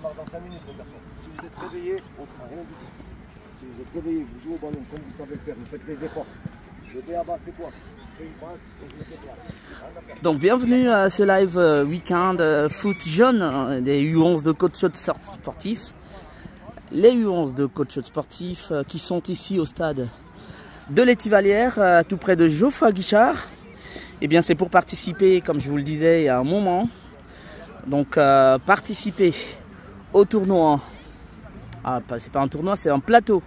démarre dans 5 minutes, les garçons. Si vous êtes réveillés, on ne fera rien du tout. Si vous êtes réveillés, vous jouez au ballon comme vous savez le faire, vous faites les efforts. Le B.A.B.A. c'est quoi? Je fais une passe et je me déplace. Donc bienvenue à ce live week-end foot jeune des U11 de coach sportif. Les U11 de coach sportif qui sont ici au stade de l'Étivalière, tout près de Geoffroy Guichard. Et bien c'est pour participer, comme je vous le disais il y a un moment, donc participer au tournoi. Ah, c'est pas un tournoi, c'est un plateau.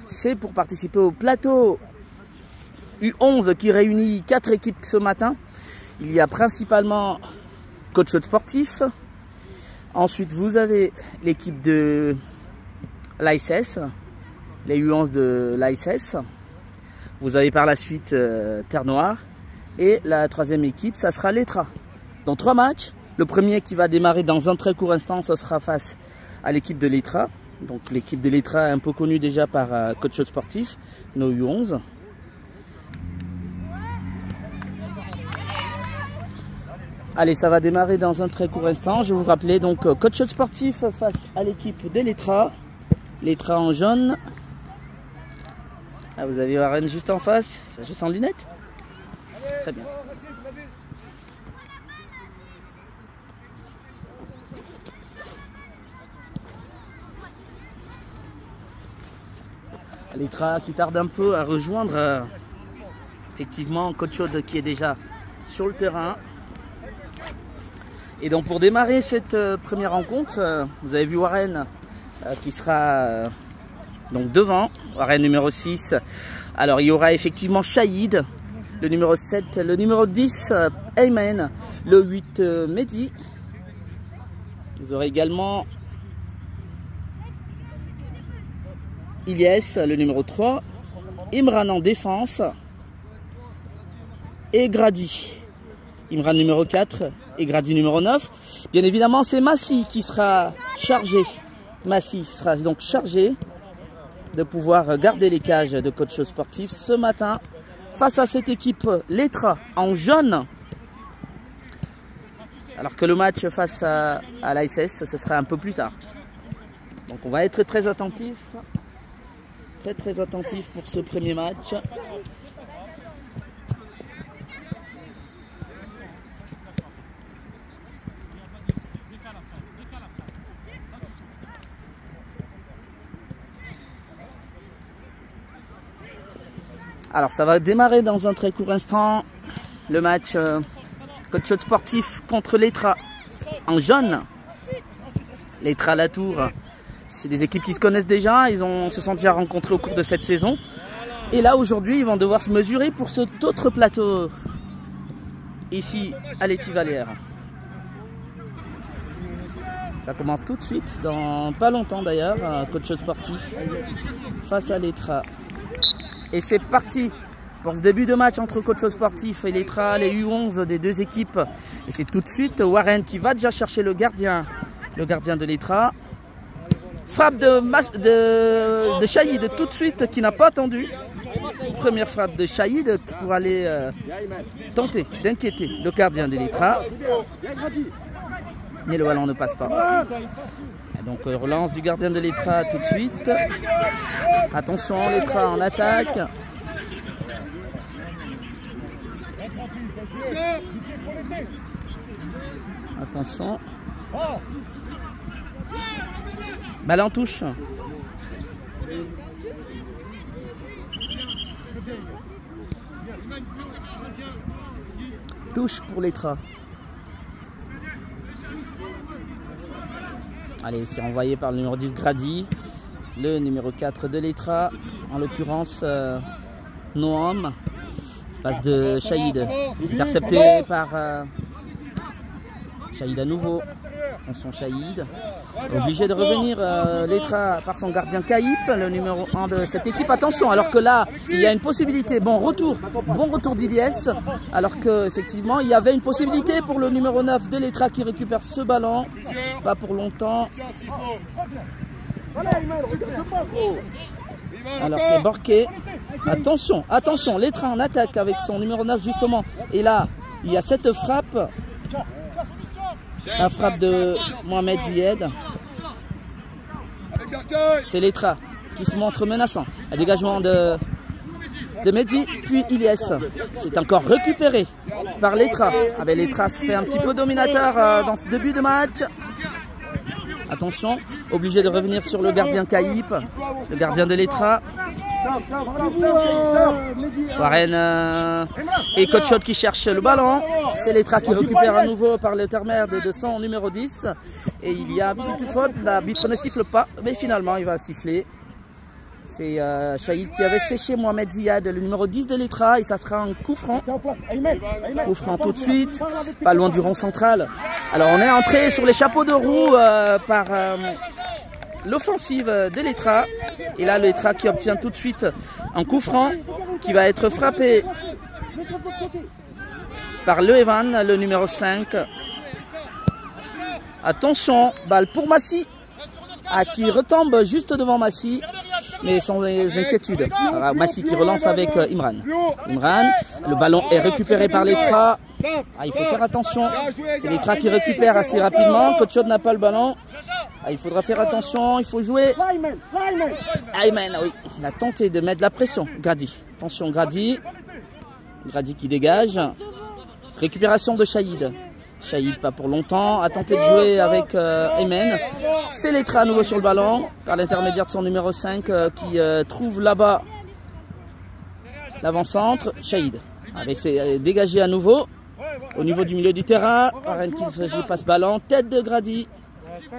C'est pour participer au plateau U11 qui réunit 4 équipes ce matin. Il y a principalement coach sportif. Ensuite, vous avez l'équipe de l'ASS, les U11 de l'ASS. Vous avez par la suite Terre Noire. Et la troisième équipe, ça sera l'ETRA. Dans 3 matchs. Le premier qui va démarrer dans un très court instant, ce sera face à l'équipe de l'ETRA. Donc l'équipe de l'ETRA est un peu connue déjà par coach sportif, nos U11. Allez, ça va démarrer dans un très court instant. Je vais vous rappeler donc coach sportif face à l'équipe de l'ETRA. L'ETRA en jaune. Ah, vous avez Warren juste en face. Je sens lunettes. Très bien. L'ETRA qui tarde un peu à rejoindre effectivement coach Aude qui est déjà sur le terrain. Et donc pour démarrer cette première rencontre, vous avez vu Warren qui sera donc devant, Warren numéro 6. Alors il y aura effectivement Shahid, le numéro 7, le numéro 10, Ayman, le 8, Mehdi. Vous aurez également Ilyes, le numéro 3, Imran en défense et Grady. Imran numéro 4 et Grady numéro 9. Bien évidemment, c'est Massi qui sera chargé. Massi sera donc chargé de pouvoir garder les cages de coach sportif ce matin face à cette équipe l'ETRA en jaune. Alors que le match face à l'ASS, ce sera un peu plus tard. Donc on va être très attentif. Très attentif pour ce premier match. Alors ça va démarrer dans un très court instant. Le match coach sportif contre l'ETRA en jaune. L'ETRA Latour. C'est des équipes qui se connaissent déjà, se sont déjà rencontrés au cours de cette saison. Et là, aujourd'hui, ils vont devoir se mesurer pour cet autre plateau, ici, à l'Étivalière. Ça commence tout de suite, dans pas longtemps d'ailleurs, coach sportif, face à l'ETRA. Et c'est parti pour ce début de match entre coach sportif et l'ETRA, les U11 des deux équipes. Et c'est tout de suite Warren qui va déjà chercher le gardien de l'ETRA. Frappe de Shahid tout de suite qui n'a pas attendu. Première frappe de Shahid pour aller tenter d'inquiéter le gardien de l'ETRA. Mais le ballon ne passe pas. Et donc relance du gardien de l'ETRA tout de suite. Attention, l'ETRA en attaque. Attention. Balle en touche. Touche pour l'ETRA. Allez, c'est envoyé par le numéro 10 Grady. Le numéro 4 de l'ETRA. En l'occurrence, Noam. Passe de Shahid. Intercepté par Shahid à nouveau. Attention Shahid. Obligé de revenir l'ETRA par son gardien Kaïp, le numéro 1 de cette équipe. Attention, alors que là, il y a une possibilité. Bon retour d'Ilyes. Alors qu'effectivement, il y avait une possibilité pour le numéro 9 de l'ETRA qui récupère ce ballon. Pas pour longtemps. Alors c'est Borquet. Attention, l'ETRA en attaque avec son numéro 9 justement. Et là, il y a cette frappe. La frappe de Mohamed Zied. C'est Letra qui se montre menaçant. Un dégagement de Mehdi, puis Ilyes. C'est encore récupéré par Letra. Ah ben Letra se fait un petit peu dominateur dans ce début de match. Attention, obligé de revenir sur le gardien Caïp, le gardien de Letra. Warren et Coach qui cherche le ballon. C'est Letra qui récupère à nouveau par l'intermédiaire de son numéro 10. Et il y a une petite faute, l'arbitre ne siffle pas, mais finalement il va siffler. C'est Shahid qui avait séché Mohamed Ziad, le numéro 10 de Letra, et ça sera un coup franc. Coup franc tout de suite, pas loin du rond central. Alors on est entré sur les chapeaux de roue par l'offensive de Letra. Et là Letra qui obtient tout de suite un coup franc qui va être frappé par le Evan, le numéro 5. Attention, balle pour Massi, qui retombe juste devant Massi, mais sans inquiétude. Alors, Massi qui relance avec Imran. Imran, le ballon est récupéré par Letra. Il faut faire attention. C'est Letra qui récupère assez rapidement. Coach n'a pas le ballon. Il faudra faire attention. Il faut jouer. Ayman, oui. Il a tenté de mettre la pression. Grady. Attention, Grady. Grady qui dégage. Récupération de Shahid. Shahid pas pour longtemps, a tenté de jouer avec Ayman. C'est Letra à nouveau sur le ballon, par l'intermédiaire de son numéro 5 qui trouve là-bas l'avant-centre. Shahid avait dégagé à nouveau au niveau du milieu du terrain. Warren qui ne joue pas ce ballon, tête de Grady.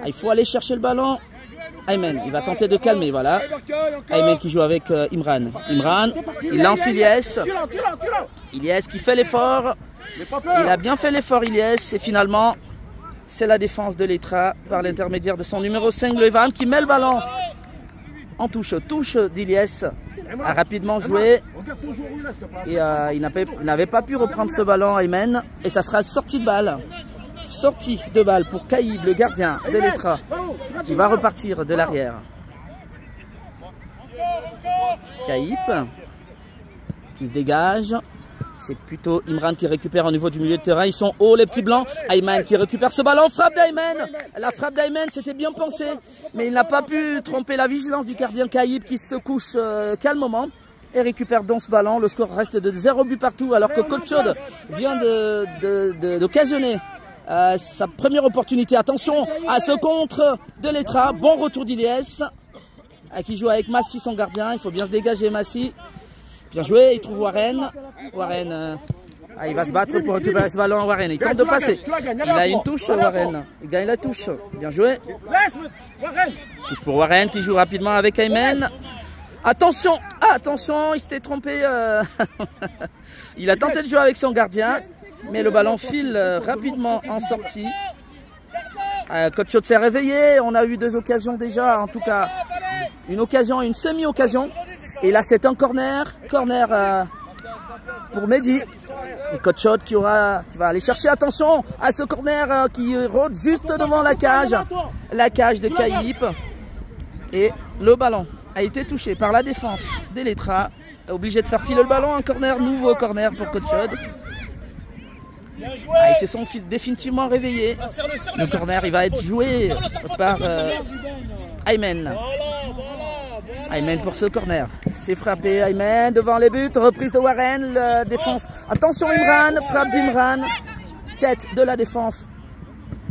Il faut aller chercher le ballon. Ayman, il va tenter de calmer, voilà. Ayman qui joue avec Imran. Imran, il lance Ilyes. Ilyes qui fait l'effort. Il a bien fait l'effort Ilyes et finalement c'est la défense de Letra par l'intermédiaire de son numéro 5 le Evan qui met le ballon en touche d'Ilyes, a rapidement joué et il n'avait pas pu reprendre ce ballon Ayman et ça sera sortie de balle pour Caïb, le gardien de Letra qui va repartir de l'arrière. Caïb qui se dégage. C'est plutôt Imran qui récupère au niveau du milieu de terrain. Ils sont hauts les petits blancs. Ayman qui récupère ce ballon. Frappe d'Ayman. La frappe d'Ayman, c'était bien pensé. Mais il n'a pas pu tromper la vigilance du gardien Caïb qui se couche calmement. Et récupère donc ce ballon. Le score reste de 0 but partout. Alors que Coach Chaude vient d'occasionner sa première opportunité. Attention à ce contre de Letra. Bon retour d'Ilyes qui joue avec Massi, son gardien. Il faut bien se dégager Massi. Bien joué, il trouve Warren. Warren, il va se battre pour récupérer ce ballon. Warren, il tente de passer. Il a une touche, Warren. Il gagne la touche. Bien joué. Touche pour Warren qui joue rapidement avec Ayman. Attention, attention, il s'était trompé. Il a tenté de jouer avec son gardien, mais le ballon file rapidement en sortie. Coach Chaude s'est réveillé. On a eu 2 occasions déjà, en tout cas une occasion et une semi-occasion. Et là, c'est un corner pour Mehdi. Et Coach Chaude qui va aller chercher, attention à ce corner qui rôde juste devant la cage de Caïp. Et le ballon a été touché par la défense des Letra. Obligé de faire filer le ballon, un corner, nouveau corner pour Coach Chaude. Ils se sont définitivement réveillés. Le corner, il va être joué par Ayman. Ayman pour ce corner. C'est frappé Ayman devant les buts. Reprise de Warren. La défense. Attention Imran. Frappe d'Imran. Tête de la défense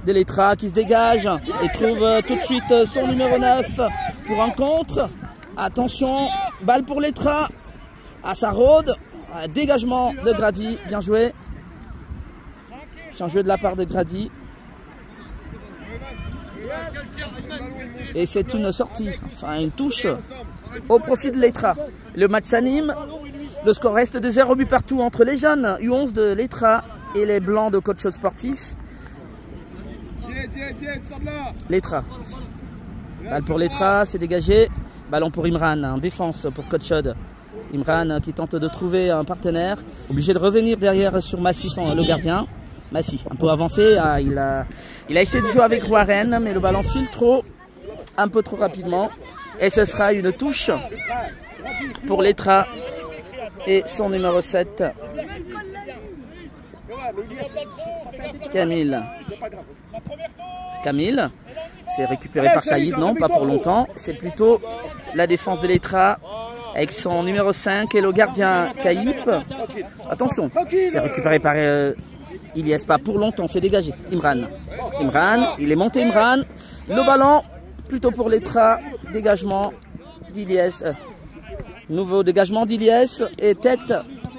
de Letra qui se dégage. Et trouve tout de suite son numéro 9 pour un contre. Attention. Balle pour Letra. Ça rôde. Dégagement de Grady. Bien joué. Bien joué de la part de Grady. Et c'est une sortie, enfin une touche au profit de Letra. Le match s'anime. Le score reste de 0 but partout entre les jeunes U11 de Letra et les blancs de Coach Chaude sportif. Letra. Balle pour Letra, c'est dégagé. Ballon pour Imran, en défense pour Coach Chaude. Imran qui tente de trouver un partenaire. Obligé de revenir derrière sur Massi, le gardien. Massi, un peu avancé. Il a essayé de jouer avec Warren, mais le ballon file un peu trop rapidement. Et ce sera une touche pour Letra et son numéro 7. Camille. C'est récupéré par Saïd, non, pas pour longtemps. C'est plutôt la défense de l'Etra avec son numéro 5 et le gardien Kaïp. Attention, c'est récupéré par Ilyes, pas pour longtemps, c'est dégagé. Imran, il est monté Imran. Le ballon, plutôt pour l'Etra, dégagement d'Ilyes. Nouveau dégagement d'Ilyes et tête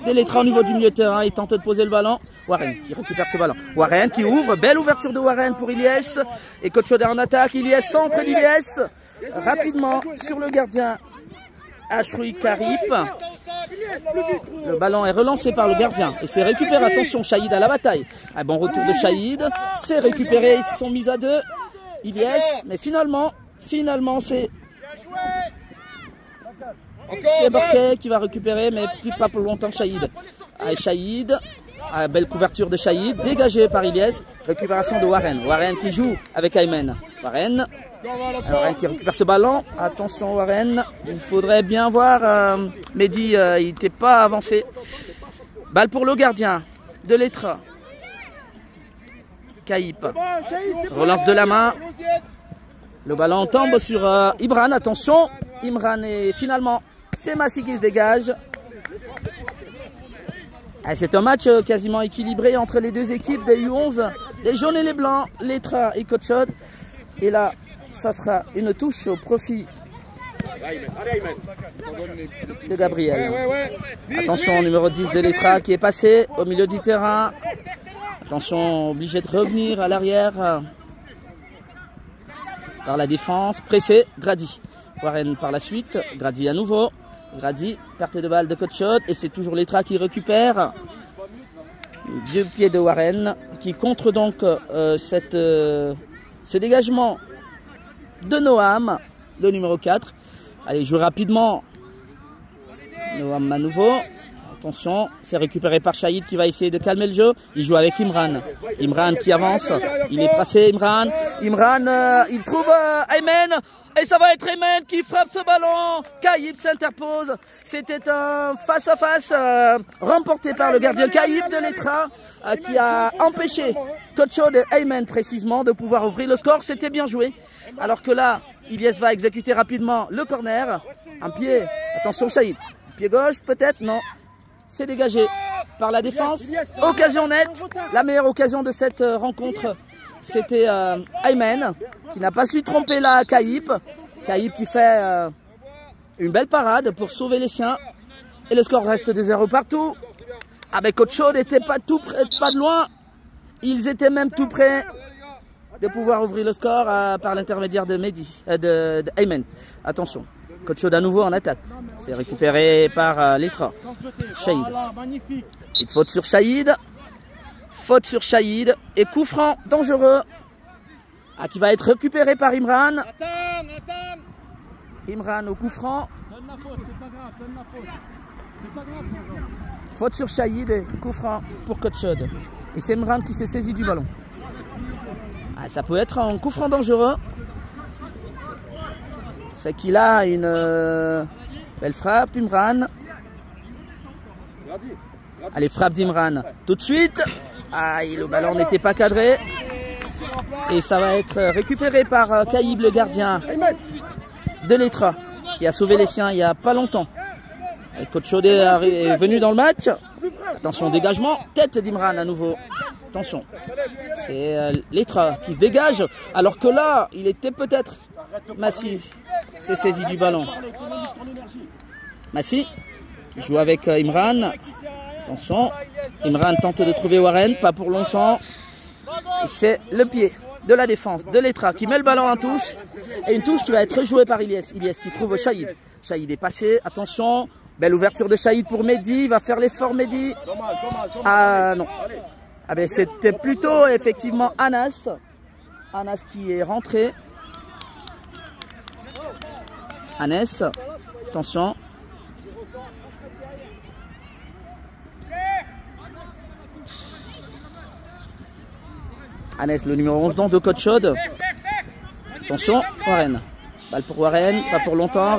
de l'Etra au niveau du milieu de terrain. Il tente de poser le ballon. Warren qui récupère ce ballon. Warren qui ouvre. Belle ouverture de Warren pour Ilyes. Et Coach Choder en attaque. Ilyes, centre d'Ilyes. Rapidement sur le gardien Ashroui Karip. Le ballon est relancé par le gardien. Et c'est récupéré. Attention, Shahid à la bataille. Un bon retour de Shahid. C'est récupéré. Ils sont mis à deux. Ilyes. Mais finalement c'est... C'est Barquet qui va récupérer, mais pas pour longtemps Shahid. Shahid, belle couverture de Shahid, dégagé par Ilyes. Récupération de Warren. Warren qui joue avec Aymen. Warren qui récupère ce ballon. Attention Warren, il faudrait bien voir. Mehdi, il n'était pas avancé. Balle pour le gardien de l'Etra. Kaïp. Relance de la main. Le ballon tombe sur Imran. Attention. Imran et finalement c'est Massi qui se dégage. C'est un match quasiment équilibré entre les deux équipes des U11, les jaunes et les blancs, l'Etra et Coach Choder. Et là, ça sera une touche au profit de Gabriel. Attention, numéro 10 de l'Etra qui est passé au milieu du terrain. Attention, obligé de revenir à l'arrière par la défense. Pressé, Grady. Warren par la suite, Grady à nouveau. Grady, perte de balle de Coach Choder. Et c'est toujours l'Etra qui récupère. Deux pieds de Warren qui contre donc ce dégagement de Noam, le numéro 4. Allez, joue rapidement. Noam à nouveau. Attention, c'est récupéré par Shahid qui va essayer de calmer le jeu. Il joue avec Imran. Imran qui avance. Il est passé, Imran. Imran, il trouve Aymen. Et ça va être Aymen qui frappe ce ballon. Kaïp s'interpose. C'était un face-à-face remporté par le gardien Kaïp de l'Etra qui a empêché Coach Choder et Aymen précisément de pouvoir ouvrir le score. C'était bien joué. Alors que là, Ilyes va exécuter rapidement le corner. Un pied. Attention Shahid. Pied gauche peut-être, non. C'est dégagé par la défense. Occasion nette. La meilleure occasion de cette rencontre, c'était Aymen qui n'a pas su tromper là Kaïp. Kaïp qui fait une belle parade pour sauver les siens. Et le score reste de 0 partout. Avec Coach Choder n'était pas tout près, pas de loin. Ils étaient même tout près de pouvoir ouvrir le score par l'intermédiaire de Mehdi, de Aymen. Attention. Coach Choder à nouveau en attaque. C'est récupéré par l'Etra. Shahid. Petite faute sur Shahid. Faute sur Shahid. Et coup franc dangereux. Qui va être récupéré par Imran. Imran au coup franc. Faute sur Shahid et coup franc pour Coach Choder. Et c'est Imran qui s'est saisi du ballon. Ça peut être un coup franc dangereux. C'est qu'il a une belle frappe, Imran. Allez, frappe d'Imran. Tout de suite. Aïe, le ballon n'était pas cadré. Et ça va être récupéré par Kaïb, le gardien de l'Etra, qui a sauvé les siens il n'y a pas longtemps. Et Coach Choder est venu dans le match. Attention, dégagement. Tête d'Imran à nouveau. Attention. C'est l'Etra qui se dégage. Alors que là, il était peut-être... Massi s'est saisi du ballon. Massi qui joue avec Imran. Attention. Imran tente de trouver Warren. Pas pour longtemps. C'est le pied de la défense de l'Etra qui met le ballon en touche. Et une touche qui va être jouée par Ilyes. Ilyes qui trouve Shahid. Shahid est passé. Attention. Belle ouverture de Shahid pour Mehdi. Il va faire l'effort Mehdi. Ah non. Ah ben c'était plutôt effectivement Anas. Anas qui est rentré. Anas. Attention. Anas, le numéro 11 donc de Coach Choder. Attention, Warren. Balle pour Warren, pas pour longtemps.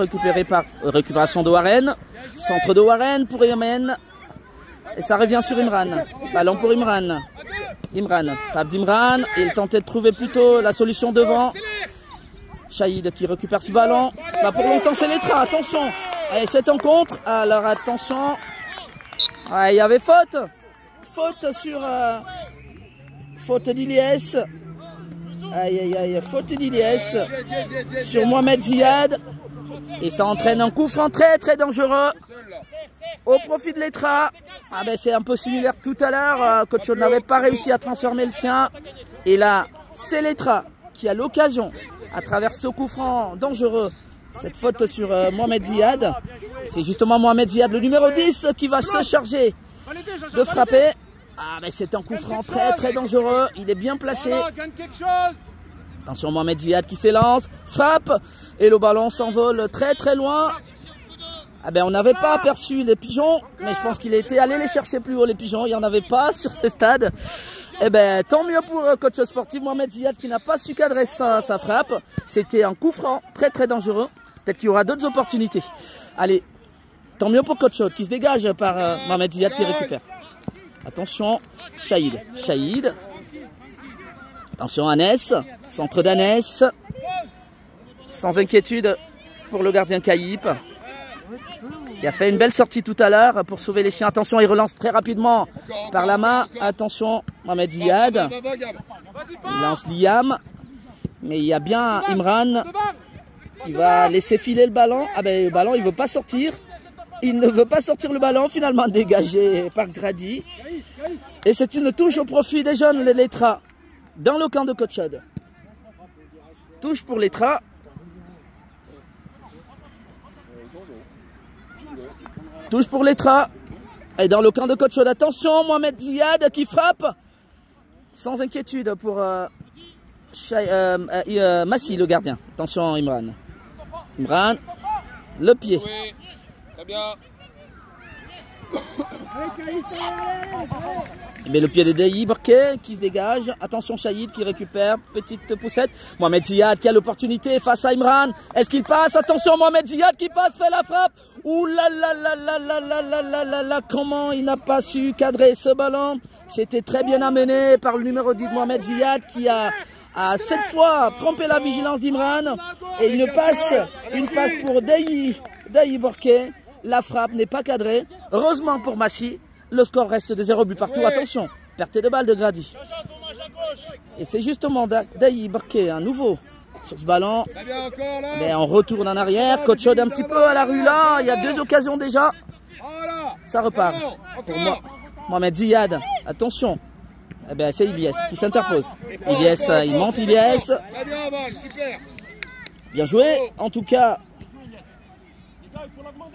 Récupération de Warren. Centre de Warren pour Aymen. Et ça revient sur Imran. Ballon pour Imran. Imran, frappe d'Imran. Il tentait de trouver plutôt la solution devant. Shahid qui récupère ce ballon. Pas pour longtemps, c'est Letra. Attention. Et cette rencontre. Alors attention. Ah, il y avait faute. Faute sur... faute d'Iliès. Aïe aïe aïe. Faute d'Iliès. Sur Mohamed Ziad. Et ça entraîne un coup franc très très dangereux. Au profit de Letra. Ah ben c'est un peu similaire tout à l'heure. Coach Aude n'avait pas réussi à transformer le sien. Et là, c'est Letra qui a l'occasion, à travers ce coup franc dangereux, cette faute sur Mohamed Ziad. C'est justement Mohamed Ziad, le numéro 10, qui va se charger de frapper. Ah mais c'est un coup franc très très dangereux. Il est bien placé. Attention, Mohamed Ziad qui s'élance, frappe. Et le ballon s'envole très très loin. Ah ben on n'avait pas aperçu les pigeons, mais je pense qu'il était allé les chercher plus haut les pigeons, il n'y en avait pas sur ces stades. Eh ben tant mieux pour coach sportif Mohamed Ziad qui n'a pas su cadrer sa frappe. C'était un coup franc très très dangereux. Peut-être qu'il y aura d'autres opportunités. Allez, tant mieux pour coach qui se dégage par Mohamed Ziad qui récupère. Attention, Shahid. Shahid. Attention Anès, centre d'Anès. Sans inquiétude pour le gardien Kaïp, qui a fait une belle sortie tout à l'heure pour sauver les chiens. Attention, il relance très rapidement par la main. Attention, Mohamed Ziad. Il lance Liam. Mais il y a bien Imran qui va laisser filer le ballon. Ah ben le ballon, il ne veut pas sortir. Il ne veut pas sortir le ballon, finalement dégagé par Grady. Et c'est une touche au profit des jeunes, les Letra, dans le camp de coach Aude. Touche pour Letra. Touche pour Letra. Et dans le camp de coach Aude, attention, Mohamed Ziad qui frappe. Sans inquiétude pour Massi, le gardien. Attention, Imran. Imran, le pied. Oui, très bien. Mais le pied de Dayi Barké qui se dégage. Attention, Shahid qui récupère. Petite poussette. Mohamed Ziad qui a l'opportunité face à Imran. Est-ce qu'il passe? Attention, Mohamed Ziad qui passe, fait la frappe. Ouh là là là là là là là là là là. Comment il n'a pas su cadrer ce ballon? C'était très bien amené par le numéro 10 de Mohamed Ziad qui a cette fois trompé la vigilance d'Imran. Et une passe pour Dayi Barké. La frappe n'est pas cadrée. Heureusement pour Massi. Le score reste de 0 but partout. Attention, perte de balle de Grady. Et c'est justement Dayi Barké, un nouveau sur ce ballon. Mais on retourne en arrière. Coach Aude un petit peu à la rue là. Il y a 2 occasions déjà. Ça repart pour moi. Mohamed Ziad. Attention. Eh bien, c'est Ilyes qui s'interpose. Ilyes, il monte Ilyes. Bien joué. En tout cas,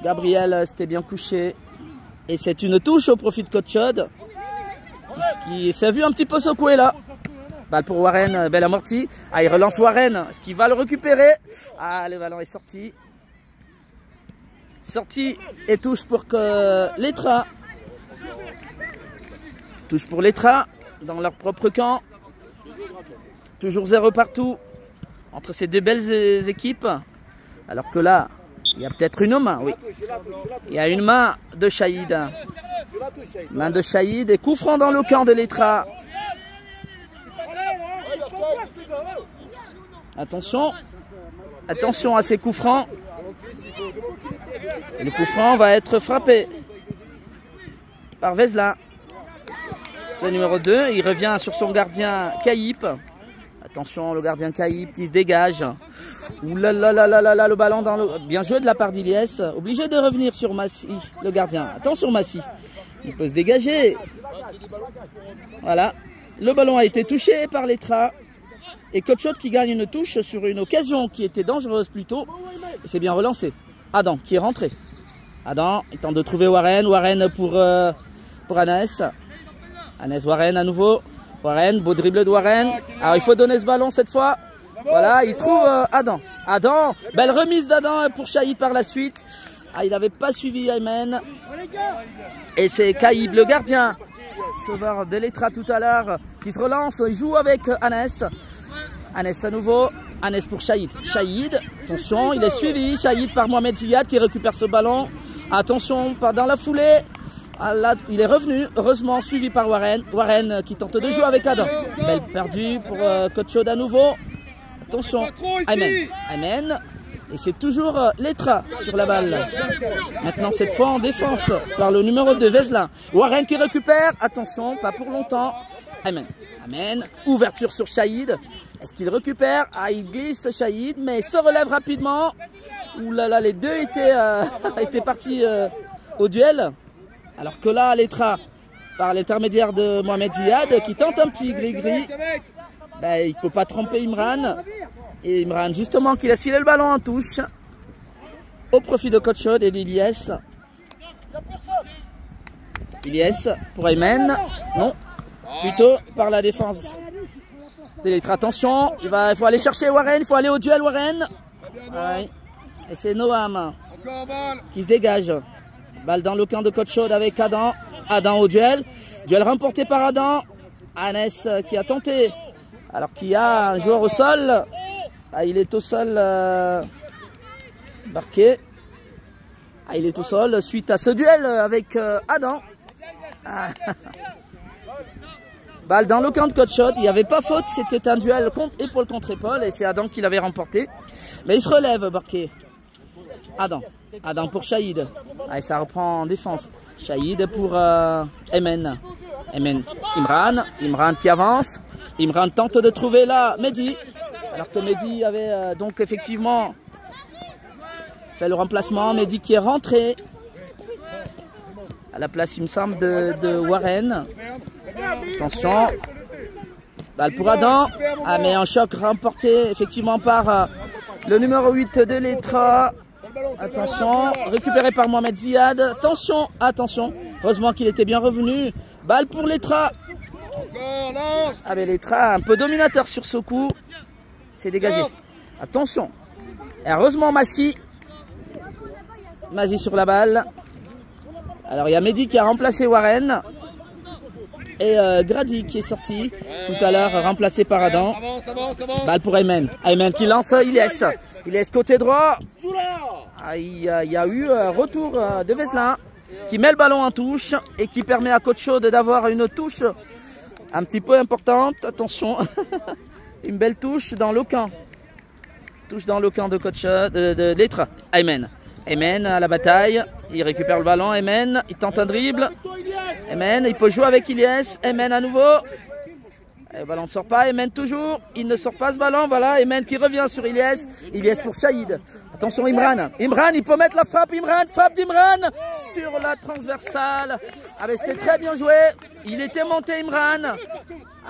Gabriel s'était bien couché. Et c'est une touche au profit de coach Aude qui s'est vu un petit peu secoué là. Balle pour Warren, belle amortie. Ah, il relance Warren, ce qui va le récupérer. Ah, le ballon est sorti. Sorti et touche pour Letra. Touche pour Letra dans leur propre camp. Toujours 0 partout entre ces deux belles équipes. Alors que là, il y a peut-être une main, oui. Il y a une main de Shahid. Main de Shahid et coup franc dans le camp de Letra. Attention. Attention à ces coups francs. Et le coup franc va être frappé par Vezla. Le numéro 2, il revient sur son gardien Kaïp. Attention, le gardien Kaïp qui se dégage. Ouh là là là là là là, le ballon dans le... Bien joué de la part d'Ilyes. Obligé de revenir sur Massi, le gardien. Attention Massi. Il peut se dégager. Voilà. Le ballon a été touché par Letra. Et coach Aude qui gagne une touche sur une occasion qui était dangereuse plutôt. Et c'est bien relancé. Adam qui est rentré. Adam, il tente de trouver Warren. Warren pour Anès. Anès Warren à nouveau. Warren, beau dribble de Warren. Alors il faut donner ce ballon cette fois. Voilà, il trouve Adam. Adam, belle remise d'Adam pour Shahid par la suite. Ah, il n'avait pas suivi Ayman. Et c'est Kaïb, le gardien, sauveur de Letra tout à l'heure, qui se relance. Il joue avec Anès. Anès à nouveau. Anès pour Shahid. Shahid, attention, il est suivi. Shahid par Mohamed Ziad qui récupère ce ballon. Attention, pas dans la foulée. Ah là, il est revenu, heureusement suivi par Warren. Warren qui tente de jouer avec Adam. Belle perdue pour coach Aude à nouveau. Attention, Aymen. Aymen. Et c'est toujours Letra sur la balle. Maintenant, cette fois en défense par le numéro 2, Veslin. Warren qui récupère. Attention, pas pour longtemps. Aymen. Aymen. Ouverture sur Shahid. Est-ce qu'il récupère? Ah, il glisse Shahid, mais se relève rapidement. Ouh là là, les deux étaient partis au duel. Alors que là, Letra, par l'intermédiaire de Mohamed Ziad, qui tente un petit gris-gris. Ben, il ne peut pas tromper Imran. Et Imran, justement, qui laisse filer le ballon en touche. Au profit de Coach Chaude et d'Iliès. Iliès pour Aymen. Non. Plutôt par la défense de Letra. Attention, il faut aller chercher Warren. Il faut aller au duel, Warren. Ouais. Et c'est Noam qui se dégage. Balle dans le camp de Coach Chaude avec Adam. Adam au duel. Duel remporté par Adam. Anes qui a tenté. Alors qu'il y a un joueur au sol. Ah, il est au sol. Barquet. Ah, il est au sol suite à ce duel avec Adam. Ah. Balle dans le camp de Coach Chaude. Il n'y avait pas faute. C'était un duel épaule contre épaule. Et c'est Adam qui l'avait remporté. Mais il se relève, Barquet. Adam. Adam pour Shahid. Ah, et ça reprend en défense. Shahid pour Aymen. Aymen. Imran. Imran qui avance. Imran tente de trouver là Mehdi. Alors que Mehdi avait donc effectivement fait le remplacement. Mehdi qui est rentré à la place, il me semble, de Warren. Attention. Balle pour Adam. Ah, mais un choc remporté effectivement par le numéro 8 de Letra. Attention. Récupéré par Mohamed Ziad. Attention. Attention. Heureusement qu'il était bien revenu. Balle pour Letra. Ah, mais Letra un peu dominateur sur ce coup. C'est dégagé. Attention. Et heureusement Massi. Massi sur la balle. Alors il y a Mehdi qui a remplacé Warren. Et Grady qui est sorti tout à l'heure, remplacé par Adam. Balle pour Aymen. Aymen qui lance Iliès. Iliès côté droit. Ah, il y a eu retour de Veslin qui met le ballon en touche et qui permet à Coach Chaude d'avoir une touche un petit peu importante. Attention. Une belle touche dans le camp. Touche dans le camp de Coach de Letra. Aymen. Aymen à la bataille. Il récupère le ballon. Aymen. Il tente un dribble. Aymen. Il peut jouer avec Iliès. Aymen à nouveau. Le ballon ne sort pas. Aymen toujours. Il ne sort pas ce ballon. Voilà. Aymen qui revient sur Iliès. Iliès pour Shahid. Attention Imran. Imran. Il peut mettre la frappe. Imran. Frappe d'Imran. Sur la transversale. Ah mais c'était très bien joué. Il était monté Imran.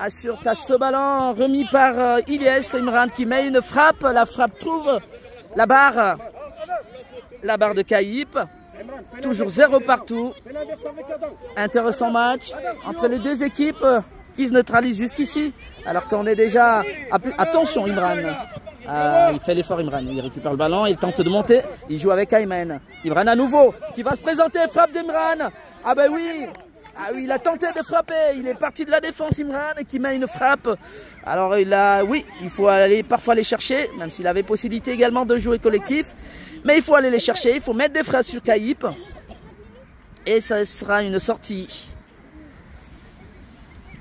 Ah, sur ce ballon remis par Iliès. Imran qui met une frappe. La frappe trouve la barre. La barre de Caïp. Toujours 0 partout. Intéressant match entre les deux équipes qui se neutralisent jusqu'ici. Alors qu'on est déjà... Attention Imran. Il fait l'effort Imran. Il récupère le ballon. Il tente de monter. Il joue avec Aymen. Imran à nouveau qui va se présenter. Frappe d'Imran. Ah ben oui. Ah oui, il a tenté de frapper. Il est parti de la défense Imran et qui met une frappe. Alors oui, il faut aller parfois les chercher, même s'il avait possibilité également de jouer collectif. Mais il faut aller les chercher. Il faut mettre des frappes sur Caïp. Et ça sera une sortie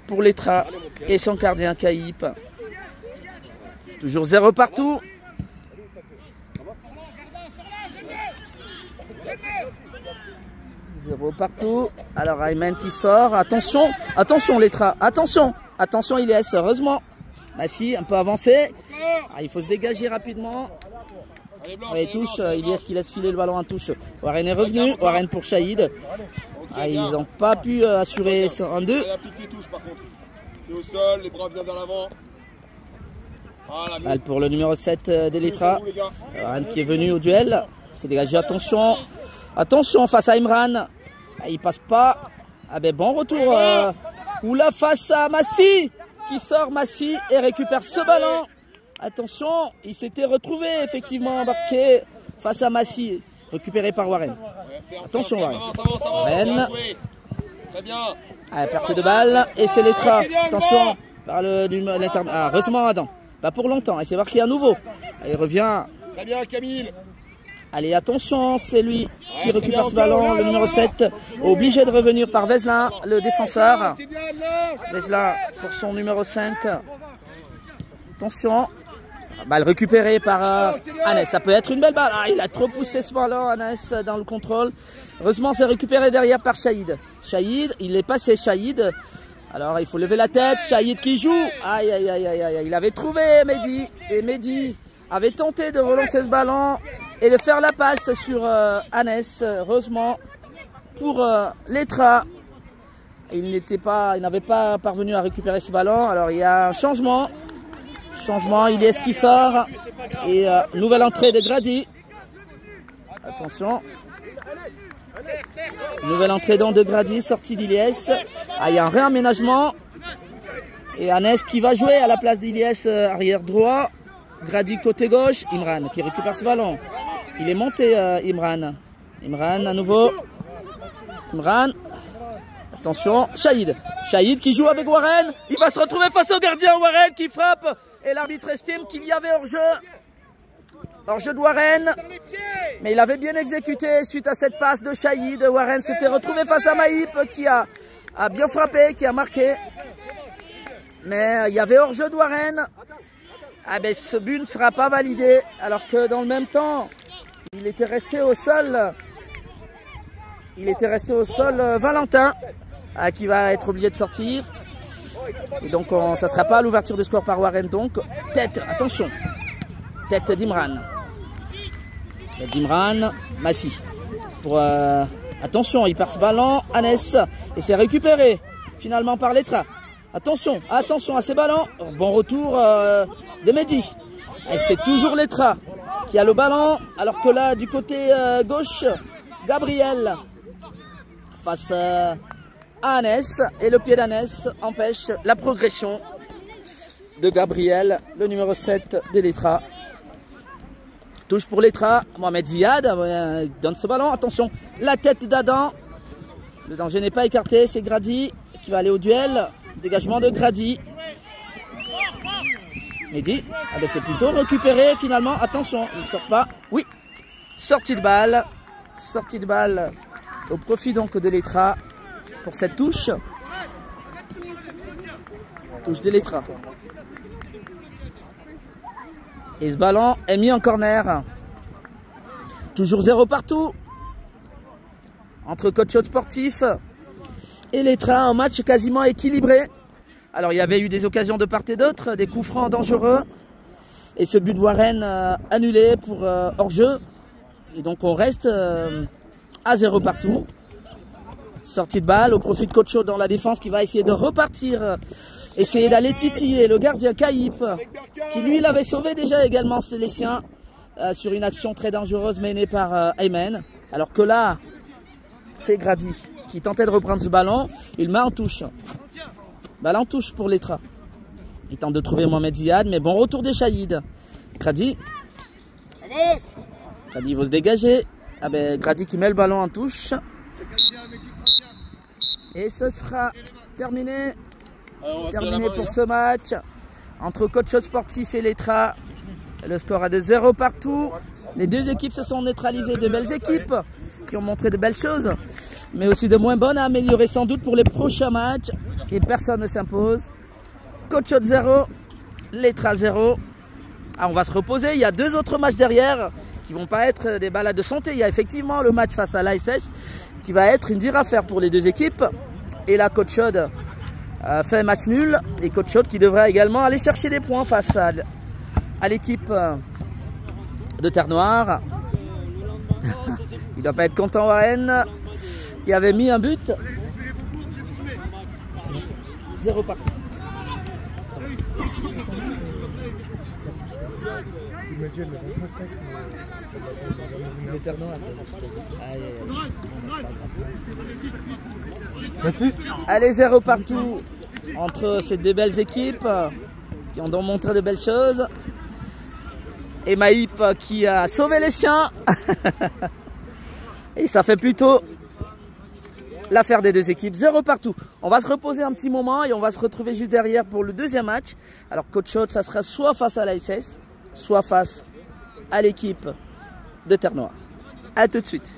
pour Letra et son gardien Caïp. Toujours 0 partout. Zéro partout. Alors Aymen qui sort. Attention, attention Letra. Attention, attention Iliès. Heureusement. Massi un peu avancé. Ah, il faut se dégager rapidement. Et touche. Iliès qui laisse filer le ballon en touche. Warren est revenu. Warren pour Shahid. Ah, ils n'ont pas pu assurer un 2. Au sol, les bras bien vers l'avant. Balle pour le numéro 7 d'Eletra. Warren qui est venu au duel. C'est dégagé. Attention. Attention face à Imran. Il passe pas. Ah ben bon retour. Oula face à Massi. Qui sort Massi et récupère ce ballon. Attention. Il s'était retrouvé effectivement embarqué face à Massi. Récupéré par Warren. Attention Warren. Warren. Très bien. Perte de balle. Et c'est Letra. Attention. Par l'intermédiaire. Ah, heureusement Adam. Pas pour longtemps. Et c'est marqué à nouveau. Il revient. Très bien Camille. Allez, attention, c'est lui qui récupère ce ballon, le numéro 7, obligé de revenir par Veslin, le défenseur. Veslin pour son numéro 5. Attention, Balle récupérée par Anes. Ça peut être une belle balle. Ah, il a trop poussé ce ballon, Anes, dans le contrôle. Heureusement, c'est récupéré derrière par Shahid. Shahid, il est passé, Shahid. Alors, il faut lever la tête. Shahid qui joue. Aïe, aïe, aïe, aïe, aïe. Il avait trouvé Mehdi. Et Mehdi avait tenté de relancer ce ballon et de faire la passe sur Anes. Heureusement, pour Letra, il n'avait pas parvenu à récupérer ce ballon. Alors, il y a un changement. Ilyes qui sort. Et nouvelle entrée de Grady. Attention. Nouvelle entrée donc de Grady, sortie d'Ilyes. Ah, il y a un réaménagement. Et Anes qui va jouer à la place d'Ilyes arrière droit. Grady côté gauche. Imran qui récupère ce ballon. Il est monté Imran. Imran à nouveau. Imran. Attention. Shahid. Shahid qui joue avec Warren. Il va se retrouver face au gardien. Warren qui frappe. Et l'arbitre estime qu'il y avait hors-jeu. Hors-jeu de Warren. Mais il avait bien exécuté suite à cette passe de Shahid. Warren s'était retrouvé face à Maïp qui a bien frappé, qui a marqué. Mais il y avait hors-jeu de Warren. Ah ben, ce but ne sera pas validé. Alors que dans le même temps, il était resté au sol. Valentin qui va être obligé de sortir. Et donc ça ne sera pas à l'ouverture de score par Warren. Donc tête, attention. Tête d'Imran. Tête d'Imran, Massi. Attention, il perd ce ballon. Anes. Et c'est récupéré finalement par Letra. Attention à ces ballons. Bon retour de Mehdi. Et c'est toujours Letra qui a le ballon. Alors que là, du côté gauche, Gabriel face à Anes. Et le pied d'Anes empêche la progression de Gabriel, le numéro 7 de Letra. Touche pour Letra. Mohamed Ziad donne ce ballon. Attention, la tête d'Adam. Le danger n'est pas écarté. C'est Grady qui va aller au duel. Dégagement de Grady. Mehdi. Ah ben c'est plutôt récupéré finalement. Attention, il ne sort pas. Oui. Sortie de balle. Sortie de balle au profit donc de Letra pour cette touche. Touche de Letra. Et ce ballon est mis en corner. Toujours 0 partout. Entre Coach Shot Sportif et Letra, un match quasiment équilibré. Alors il y avait eu des occasions de part et d'autre, des coups francs dangereux. Et ce but de Warren annulé pour hors-jeu. Et donc on reste à 0 partout. Sortie de balle au profit de Coach Shot dans la défense qui va essayer de repartir. Essayer d'aller titiller le gardien Kaïp, qui lui l'avait sauvé déjà également les siens sur une action très dangereuse menée par Ayman. Alors que là, c'est Grady qui tentait de reprendre ce ballon. Il met en touche. Balle en touche pour Letra. Il tente de trouver Mohamed Ziad, mais bon retour des Shahid. Grady va se dégager. Ah ben, Grady qui met le ballon en touche. Et ce sera terminé. Terminé pour ce match entre Coach Shot Sportif et Letra. Le score est de 0 partout. Les deux équipes se sont neutralisées, de belles équipes qui ont montré de belles choses, mais aussi de moins bonnes à améliorer sans doute pour les prochains matchs. Et personne ne s'impose. Coach Shot 0, Letra 0. Ah, on va se reposer. Il y a deux autres matchs derrière qui vont pas être des balades de santé. Il y a effectivement le match face à l'ASS qui va être une dure affaire pour les deux équipes. Et là, Coach Shot fait match nul. Et Coach Shot qui devrait également aller chercher des points face à l'équipe de Terre Noire. Il ne doit pas être content, Warren, qui avait mis un but. 0 partout. Allez, 0 partout entre ces deux belles équipes qui ont donc montré de belles choses. Et Maïp qui a sauvé les siens. Et ça fait plutôt l'affaire des deux équipes. 0 partout. On va se reposer un petit moment et on va se retrouver juste derrière pour le deuxième match. Alors Coach Shot, ça sera soit face à l'ASS, soit face à l'équipe de Terre Noire. A tout de suite.